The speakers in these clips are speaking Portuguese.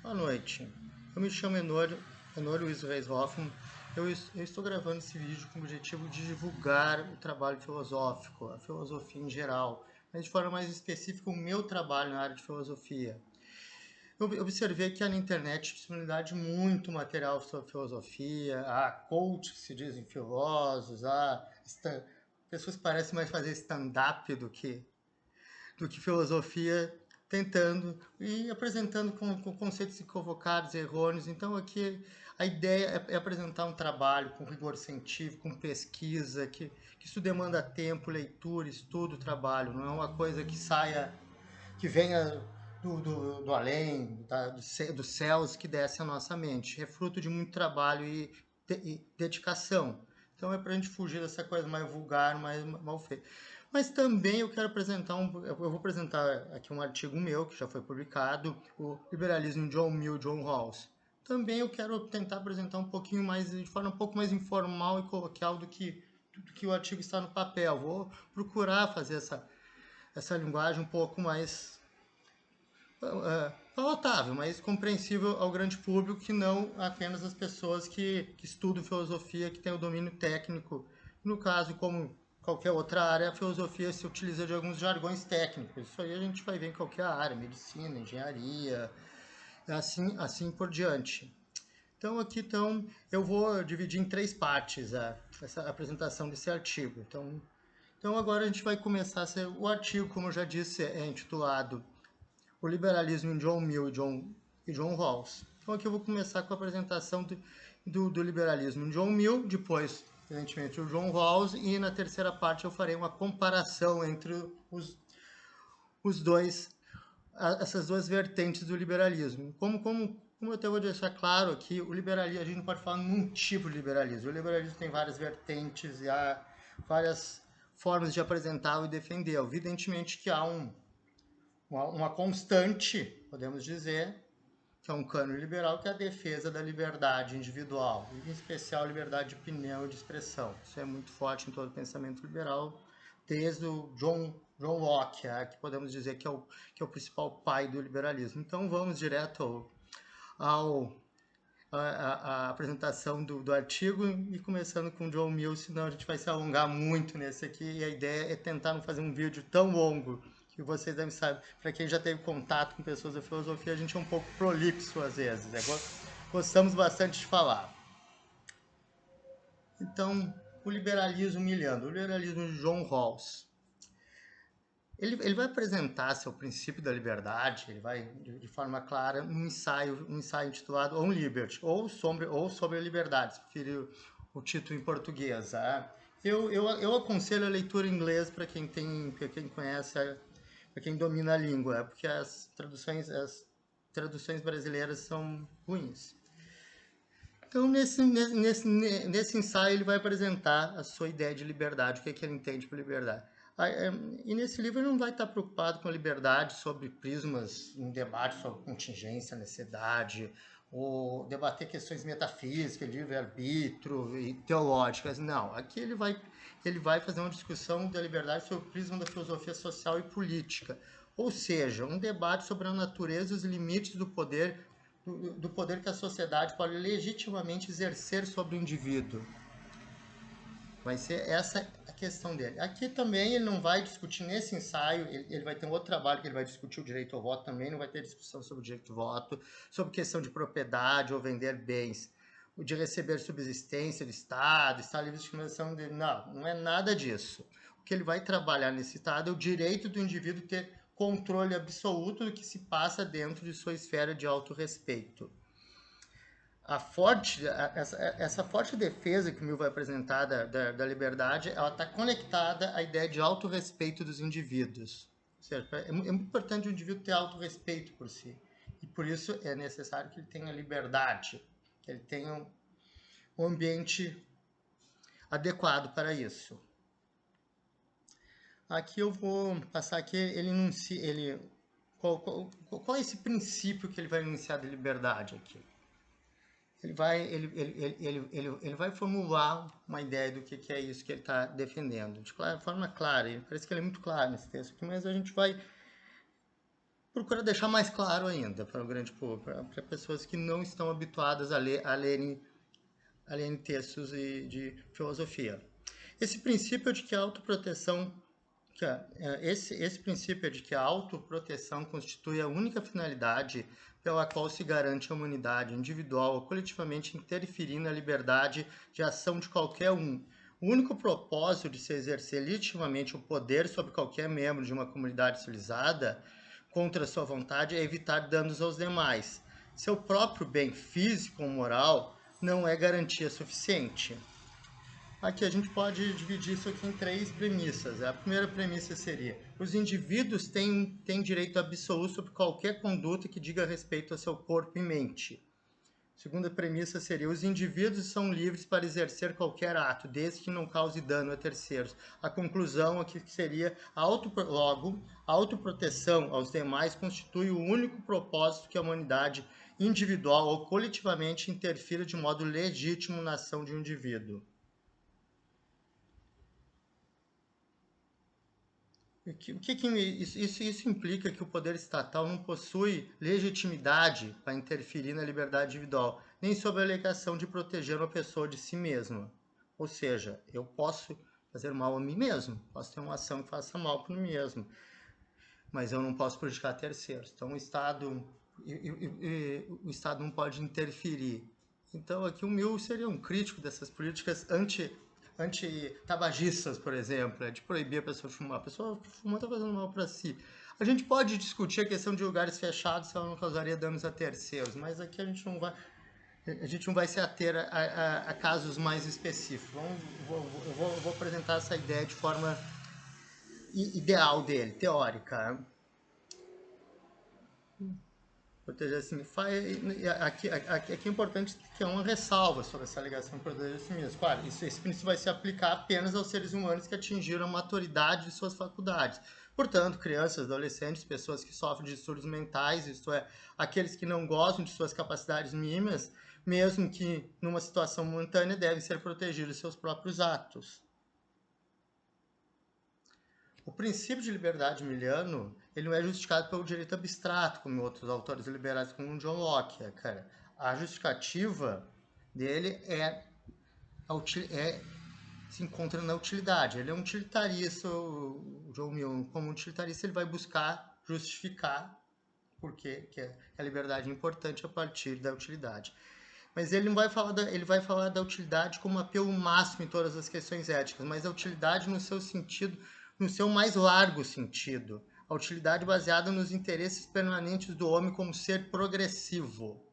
Boa noite, eu me chamo Enor Luiz Reis Hoffmann. Eu estou gravando esse vídeo com o objetivo de divulgar o trabalho filosófico, a filosofia em geral, mas de forma mais específica o meu trabalho na área de filosofia. Eu observei que há na internet disponibilidade de muito material sobre filosofia, há coaches que se dizem filósofos, há pessoas que parecem mais fazer stand-up do que filosofia, tentando e apresentando com conceitos equivocados, errôneos. Então aqui a ideia é apresentar um trabalho com rigor científico, com pesquisa, que isso demanda tempo, leitura, estudo, trabalho. Não é uma coisa que saia, que venha do além, dos céus, que desce a nossa mente. É fruto de muito trabalho e dedicação. Então é para a gente fugir dessa coisa mais vulgar, mais mal feita. Mas também eu quero apresentar eu vou apresentar aqui um artigo meu que já foi publicado, o Liberalismo de John Mill e John Rawls. Também eu quero tentar apresentar um pouquinho mais, de forma um pouco mais informal e coloquial do que o artigo está no papel. Vou procurar fazer essa linguagem um pouco mais palatável, mas compreensível ao grande público, que não apenas as pessoas que estudam filosofia, que têm o domínio técnico. No caso, como qualquer outra área, a filosofia se utiliza de alguns jargões técnicos. Isso aí a gente vai ver em qualquer área, medicina, engenharia, assim por diante. Então aqui eu vou dividir em 3 partes essa apresentação desse artigo. Então agora a gente vai começar o artigo, como eu já disse, é intitulado O Liberalismo em John Mill e John Rawls. Então aqui eu vou começar com a apresentação do liberalismo em John Mill, depois, evidentemente, o John Rawls, e na terceira parte eu farei uma comparação entre os dois, essas duas vertentes do liberalismo. Como eu até vou deixar claro aqui, o liberalismo, a gente não pode falar num tipo de liberalismo. O liberalismo tem várias vertentes e há várias formas de apresentá-lo e defendê-lo. Evidentemente que há uma constante, podemos dizer, que é um cânone liberal, que é a defesa da liberdade individual, e em especial a liberdade de opinião e de expressão. Isso é muito forte em todo o pensamento liberal, desde o John Locke, que podemos dizer que é o principal pai do liberalismo. Então vamos direto à apresentação do artigo, e começando com John Mill, senão a gente vai se alongar muito nesse aqui, e a ideia é tentar não fazer um vídeo tão longo, que vocês devem saber, para quem já teve contato com pessoas da filosofia, a gente é um pouco prolixo às vezes, gostamos bastante de falar. Então, o liberalismo milhando, o liberalismo de John Rawls. Ele vai apresentar seu princípio da liberdade, ele vai, de forma clara, um ensaio intitulado On Liberty, ou sobre a liberdade, se preferir o título em português. Eu aconselho a leitura em inglês para quem conhece, para quem domina a língua, porque as traduções brasileiras são ruins. Então, nesse ensaio, ele vai apresentar a sua ideia de liberdade, o que ele entende por liberdade. E nesse livro ele não vai estar preocupado com a liberdade sobre prismas, um debate sobre contingência, necessidade, ou debater questões metafísicas, livre-arbítrio e teológicas. Não, aqui ele vai fazer uma discussão da liberdade sobre o prisma da filosofia social e política. Ou seja, um debate sobre a natureza e os limites do poder que a sociedade pode legitimamente exercer sobre o indivíduo. Vai ser essa a questão dele. Aqui também ele não vai discutir nesse ensaio, ele vai ter um outro trabalho que ele vai discutir o direito ao voto também, não vai ter discussão sobre o direito ao voto, sobre questão de propriedade ou vender bens, o de receber subsistência do Estado, Estado livre de discriminação dele. Não é nada disso. O que ele vai trabalhar nesse Estado é o direito do indivíduo ter controle absoluto do que se passa dentro de sua esfera de autorrespeito. Essa forte defesa que o Mill vai apresentar da liberdade, ela está conectada à ideia de autorrespeito dos indivíduos. Ou seja, é muito importante o indivíduo ter autorrespeito por si. E por isso é necessário que ele tenha liberdade, que ele tenha um ambiente adequado para isso. Aqui eu vou passar aqui, qual é esse princípio que ele vai enunciar de liberdade aqui? Ele vai formular uma ideia do que é isso que ele está defendendo, de forma clara. Parece que ele é muito claro nesse texto aqui, mas a gente vai procura deixar mais claro ainda para o grande público, para pessoas que não estão habituadas a lerem textos de filosofia. Esse princípio de que a autoproteção, esse princípio é de que a autoproteção constitui a única finalidade pela qual se garante a humanidade individual ou coletivamente interferir na liberdade de ação de qualquer um. O único propósito de se exercer legitimamente o poder sobre qualquer membro de uma comunidade civilizada contra sua vontade é evitar danos aos demais. Seu próprio bem físico ou moral não é garantia suficiente. Aqui a gente pode dividir isso aqui em 3 premissas. A primeira premissa seria: os indivíduos têm direito absoluto sobre qualquer conduta que diga respeito ao seu corpo e mente. A segunda premissa seria: os indivíduos são livres para exercer qualquer ato, desde que não cause dano a terceiros. A conclusão aqui seria: logo, a autoproteção aos demais constitui o único propósito que a humanidade individual ou coletivamente interfira de modo legítimo na ação de um indivíduo. Isso implica que o poder estatal não possui legitimidade para interferir na liberdade individual, nem sob a alegação de proteger uma pessoa de si mesma. Ou seja, eu posso fazer mal a mim mesmo, posso ter uma ação que faça mal para mim mesmo, mas eu não posso prejudicar terceiros. Então o Estado não pode interferir. Então aqui o Mill seria um crítico dessas políticas anti-tabagistas, por exemplo, de proibir a pessoa de fumar. A pessoa que fuma está fazendo mal para si. A gente pode discutir a questão de lugares fechados se ela não causaria danos a terceiros, mas aqui a gente não vai se ater a casos mais específicos. Eu vou apresentar essa ideia de forma ideal dele, teórica. Proteger assim, aqui é importante que é uma ressalva sobre essa alegação de proteger a si mesmo. Claro, esse princípio vai se aplicar apenas aos seres humanos que atingiram a maturidade de suas faculdades. Portanto, crianças, adolescentes, pessoas que sofrem de distúrbios mentais, isto é, aqueles que não gostam de suas capacidades mínimas, mesmo que numa situação momentânea, devem ser protegidos de seus próprios atos. O princípio de liberdade miliano, ele não é justificado pelo direito abstrato, como outros autores liberais, como John Locke, cara. A justificativa dele se encontra na utilidade. Ele é um utilitarista, o John Mill, como utilitarista, ele vai buscar justificar porque a liberdade é importante a partir da utilidade. Mas ele não vai falar ele vai falar da utilidade como apelo máximo em todas as questões éticas, mas a utilidade no seu sentido, no seu mais largo sentido. A utilidade baseada nos interesses permanentes do homem como ser progressivo.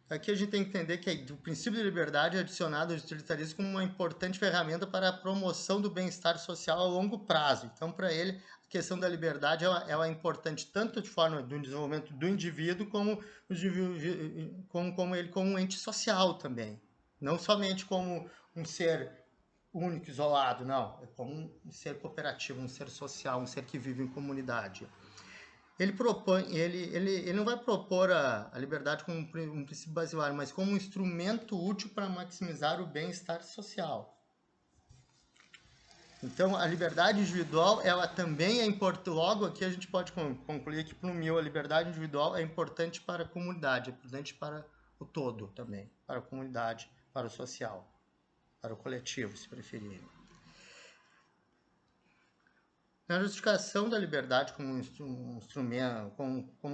Aqui a gente tem que entender que o princípio de liberdade é adicionado ao utilitarismo como uma importante ferramenta para a promoção do bem-estar social a longo prazo. Então, para ele, a questão da liberdade ela é importante tanto de forma do desenvolvimento do indivíduo como ele como um ente social também. Não somente como um ser único, isolado, não. É como um ser cooperativo, um ser social, um ser que vive em comunidade. Ele não vai propor a liberdade como um princípio basilar, mas como um instrumento útil para maximizar o bem-estar social. Então, a liberdade individual, ela também é importante. Logo, aqui a gente pode concluir que, para o Mill, a liberdade individual é importante para a comunidade, é importante para o todo também, para a comunidade, para o social, para o coletivo, se preferirem. Na justificação da liberdade como um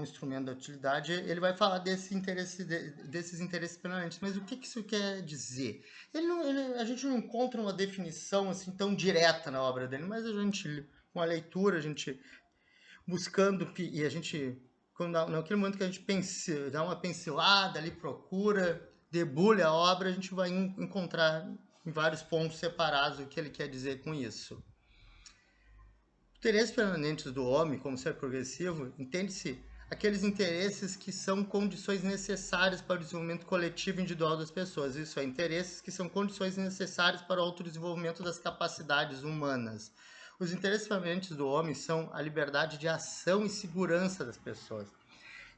instrumento da utilidade, ele vai falar desses interesses permanentes. Mas o que isso quer dizer? A gente não encontra uma definição assim tão direta na obra dele, mas a gente, com a leitura, a gente buscando, e a gente, naquele momento que a gente dá uma pincelada ali, procura, debulha a obra, a gente vai encontrar em vários pontos separados o que ele quer dizer com isso. Interesses permanentes do homem, como ser progressivo, entende-se aqueles interesses que são condições necessárias para o desenvolvimento coletivo e individual das pessoas. Isso é, interesses que são condições necessárias para o autodesenvolvimento das capacidades humanas. Os interesses permanentes do homem são a liberdade de ação e segurança das pessoas.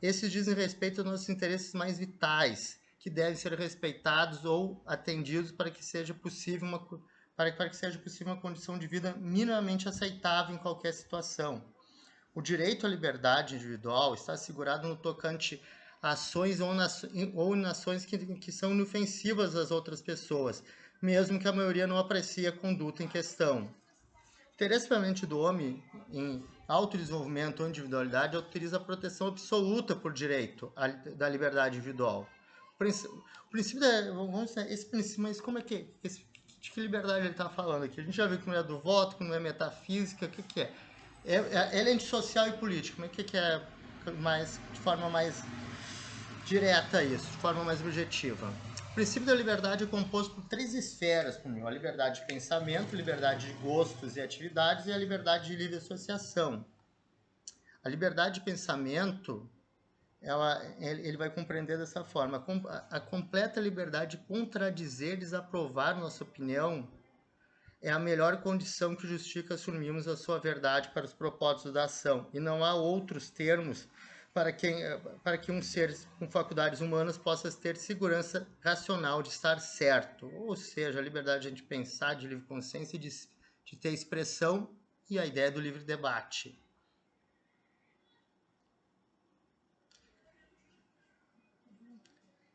Esses dizem respeito aos nossos interesses mais vitais, que devem ser respeitados ou atendidos para que seja possível uma condição de vida minimamente aceitável em qualquer situação. O direito à liberdade individual está assegurado no tocante a ações ou inações que são inofensivas às outras pessoas, mesmo que a maioria não aprecie a conduta em questão. O interesse permanente do homem em autodesenvolvimento ou individualidade autoriza a proteção absoluta por direito da liberdade individual. O princípio vamos dizer, esse princípio, mas como é que de que liberdade ele está falando aqui? A gente já viu que não é do voto, que não é metafísica, o que é? Ele é antissocial e político, mas o que é mais, de forma mais direta isso, de forma mais objetiva? O princípio da liberdade é composto por 3 esferas, por mim: a liberdade de pensamento, a liberdade de gostos e atividades e a liberdade de livre associação. A liberdade de pensamento, ele vai compreender dessa forma: a completa liberdade de contradizer, desaprovar nossa opinião é a melhor condição que justifica assumirmos a sua verdade para os propósitos da ação, e não há outros termos para que um ser com faculdades humanas possa ter segurança racional de estar certo, ou seja, a liberdade de a gente pensar, de livre consciência e de ter expressão, e a ideia do livre debate.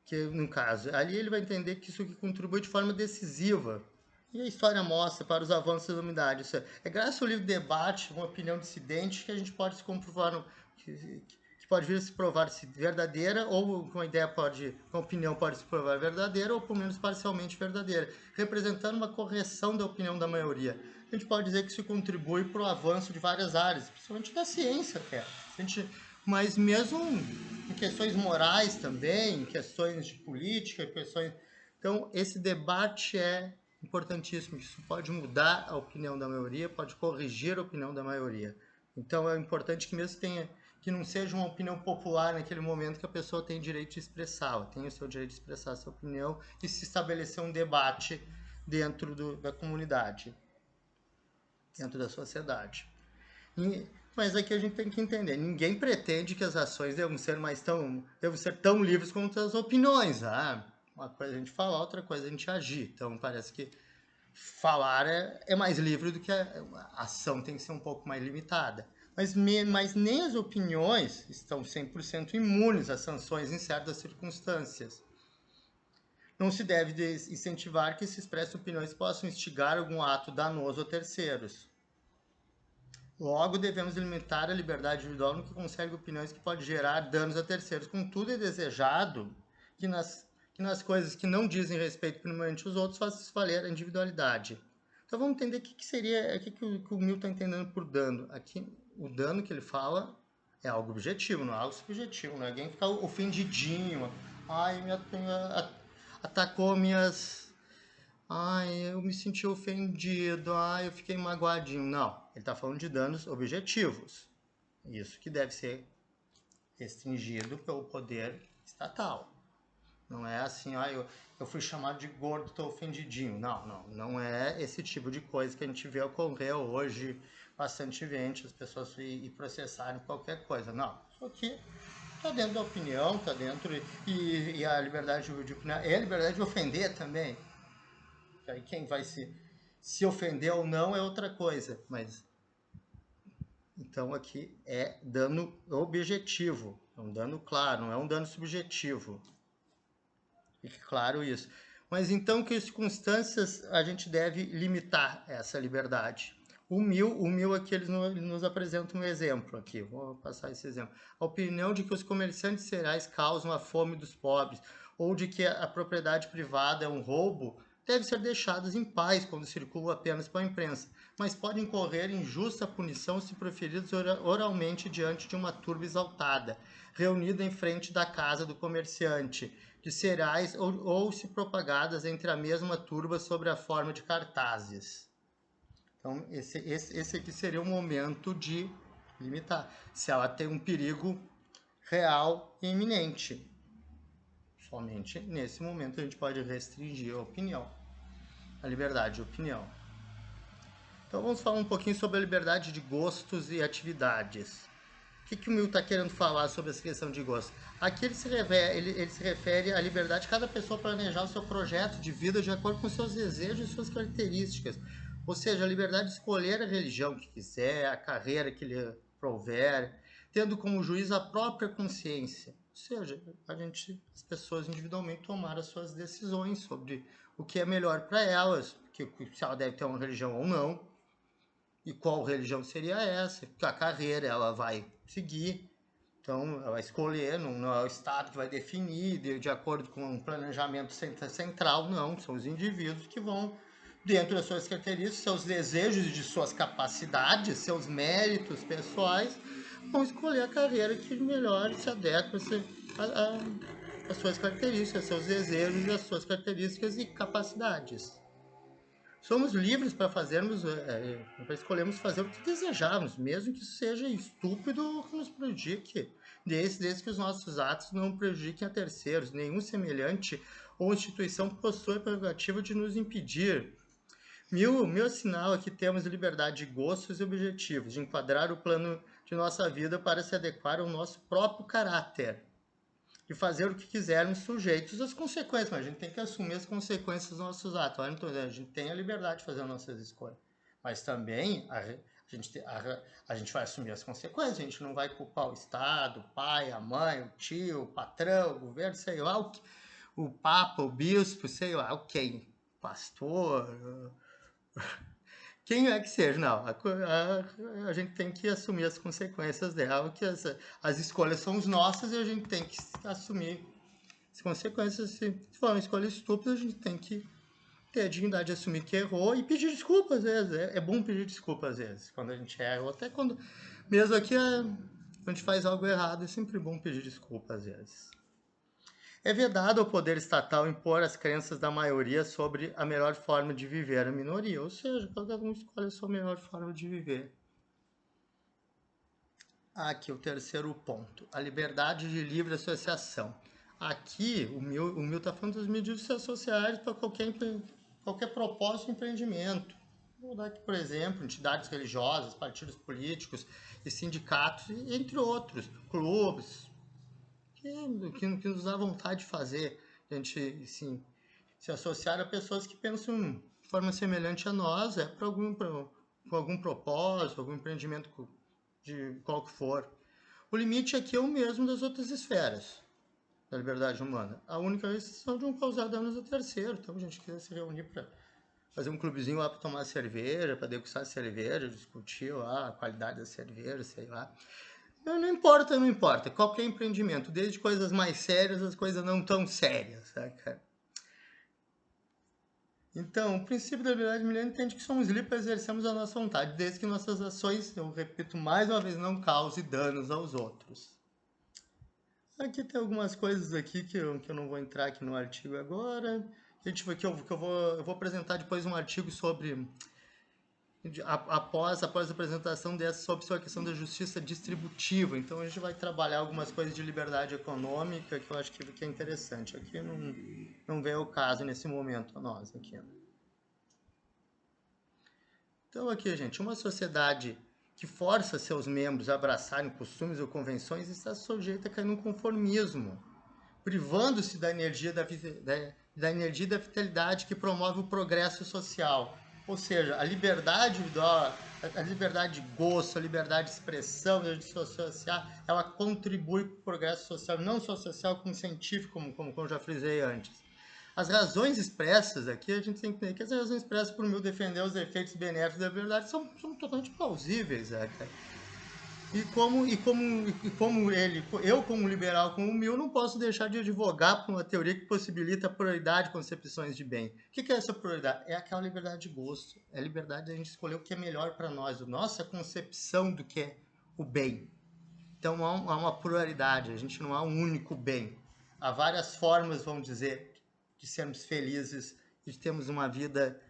Que, no caso, ali ele vai entender que isso contribui de forma decisiva. E a história mostra para os avanços da humanidade. Isso é graças ao livre debate, uma opinião dissidente, que a gente pode se comprovar, que pode vir a se provar se verdadeira, ou uma opinião pode se provar verdadeira, ou pelo menos parcialmente verdadeira, representando uma correção da opinião da maioria. A gente pode dizer que isso contribui para o avanço de várias áreas, principalmente da ciência até. Mas mesmo em questões morais também, em questões de política, questões... Então, esse debate é importantíssimo. Isso pode mudar a opinião da maioria, pode corrigir a opinião da maioria. Então, é importante que mesmo que não seja uma opinião popular naquele momento, que a pessoa tem direito de expressar, ela tem o seu direito de expressar a sua opinião e se estabelecer um debate dentro da comunidade, dentro da sociedade. Mas aqui a gente tem que entender, ninguém pretende que as ações devam ser tão livres quanto as opiniões. Uma coisa é a gente falar, outra coisa é a gente agir. Então parece que falar é mais livre do que a ação tem que ser um pouco mais limitada. Mas nem as opiniões estão 100% imunes a sanções em certas circunstâncias. Não se deve incentivar que se expressem opiniões que possam instigar algum ato danoso a terceiros. Logo, devemos limitar a liberdade individual no que concerne opiniões que podem gerar danos a terceiros. Contudo, é desejado que nas coisas que não dizem respeito primeiramente aos outros, faça-se valer a individualidade. Então vamos entender o que seria, o que o Mill está entendendo por dano. Aqui, o dano que ele fala é algo objetivo, não é algo subjetivo. Não é alguém ficar ofendidinho. Atacou minhas... eu me senti ofendido, eu fiquei magoadinho. Não, ele está falando de danos objetivos. Isso que deve ser restringido pelo poder estatal. Não é assim, eu fui chamado de gordo, estou ofendidinho. Não é esse tipo de coisa que a gente vê ocorrer hoje bastante as pessoas ir processarem qualquer coisa. Não, isso aqui está dentro da opinião, está dentro... E a liberdade de opinião é a liberdade de ofender também. Aí quem vai se ofender ou não é outra coisa, mas então aqui é dano objetivo, é um dano claro, não é um dano subjetivo. Fique claro isso. Mas então, que circunstâncias a gente deve limitar essa liberdade? O Mill aqui ele nos apresenta um exemplo aqui, vou passar esse exemplo. A opinião de que os comerciantes cereais causam a fome dos pobres, ou de que a propriedade privada é um roubo, deve ser deixadas em paz quando circulam apenas para a imprensa, mas podem incorrer em justa punição se proferidas oralmente diante de uma turba exaltada, reunida em frente da casa do comerciante de cereais ou se propagadas entre a mesma turba sob a forma de cartazes. Então, esse aqui seria o momento de limitar, se ela tem um perigo real e iminente. Somente nesse momento a gente pode restringir a opinião, a liberdade de opinião. Então vamos falar um pouquinho sobre a liberdade de gostos e atividades. O que o Mill está querendo falar sobre essa questão de gosto? Aqui ele se refere à liberdade de cada pessoa planejar o seu projeto de vida de acordo com seus desejos e suas características. Ou seja, a liberdade de escolher a religião que quiser, a carreira que ele prouver, tendo como juiz a própria consciência. Ou seja, as pessoas individualmente tomaram as suas decisões sobre o que é melhor para elas, se ela deve ter uma religião ou não, e qual religião seria essa, que a carreira ela vai seguir. Então, ela vai escolher, não é o Estado que vai definir, de acordo com um planejamento central, não. São os indivíduos que vão, dentro das suas características, seus desejos e de suas capacidades, seus méritos pessoais, vão escolher a carreira que melhor se adequa às suas características, seus desejos e às suas características e capacidades. Somos livres para para escolhermos fazer o que desejamos, mesmo que isso seja estúpido ou que nos prejudique, desde que os nossos atos não prejudiquem a terceiros. Nenhum semelhante ou instituição possui a prerrogativa de nos impedir. Meu sinal é que temos liberdade de gostos e objetivos, de enquadrar o plano de nossa vida para se adequar ao nosso próprio caráter. De fazer o que quisermos sujeitos às consequências, mas a gente tem que assumir as consequências dos nossos atos. Então, a gente tem a liberdade de fazer as nossas escolhas, mas também a gente vai assumir as consequências, a gente não vai culpar o Estado, o pai, a mãe, o tio, o patrão, o governo, sei lá, o papa, o bispo, sei lá, quem, pastor, quem é que seja, não. A gente tem que assumir as consequências dela, que as escolhas são nossas e a gente tem que assumir as consequências. Se for uma escolha estúpida, a gente tem que ter a dignidade de assumir que errou e pedir desculpa às vezes. É bom pedir desculpa às vezes, quando a gente erra, ou até quando, mesmo aqui, quando a gente faz algo errado, é sempre bom pedir desculpa às vezes. É vedado ao poder estatal impor as crenças da maioria sobre a melhor forma de viver a minoria, ou seja, cada um escolhe a sua melhor forma de viver. Aqui o terceiro ponto, a liberdade de livre associação. Aqui o Mil está falando das medidas sociais para qualquer propósito de empreendimento. Vou dar aqui, por exemplo, entidades religiosas, partidos políticos e sindicatos, entre outros, clubes, que nos dá vontade de fazer, a gente se associar a pessoas que pensam de forma semelhante a nós, para algum propósito, algum empreendimento de qual que for. O limite aqui é o mesmo das outras esferas da liberdade humana. A única restrição de não causar danos a terceiro. Então, a gente quer se reunir para fazer um clubezinho lá para tomar cerveja, para degustar cerveja, discutir lá a qualidade da cerveja, sei lá. Não importa. Qualquer empreendimento, desde coisas mais sérias às coisas não tão sérias, saca? Então, o princípio da liberdade milenar entende que somos livres para exercermos a nossa vontade, desde que nossas ações, eu repito mais uma vez, não causem danos aos outros. Aqui tem algumas coisas aqui que eu não vou entrar aqui no artigo agora. Eu vou apresentar depois um artigo sobre após a apresentação dessa sobre a questão da justiça distributiva. Então a gente vai trabalhar algumas coisas de liberdade econômica que eu acho que é interessante. Aqui não vem o caso nesse momento a nós aqui. Então aqui, gente, uma sociedade que força seus membros a abraçarem costumes ou convenções está sujeita a cair num conformismo, privando-se da energia da energia e da vitalidade que promove o progresso social. Ou seja, a liberdade de gosto, a liberdade de expressão, de se associar, ela contribui para o progresso social, não só social, como científico, como eu já frisei antes. As razões expressas aqui, a gente tem que entender que as razões expressas por Mill defender os efeitos benéficos da verdade são totalmente plausíveis, cara. Eu como liberal, como Mill, não posso deixar de advogar por uma teoria que possibilita a pluralidade de concepções de bem. O que é essa pluralidade? É aquela liberdade de gosto, é a liberdade de a gente escolher o que é melhor para nós, a nossa concepção do que é o bem. Então há uma pluralidade, a gente não há um único bem. Há várias formas, vamos dizer, de sermos felizes e de termos uma vida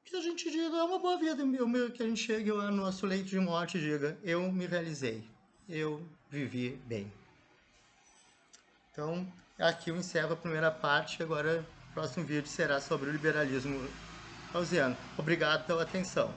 que a gente diga, é uma boa vida, que a gente chegue lá no nosso leito de morte e diga, eu me realizei, eu vivi bem. Então, aqui eu encerro a primeira parte, agora o próximo vídeo será sobre o liberalismo gaussiano. Obrigado pela atenção.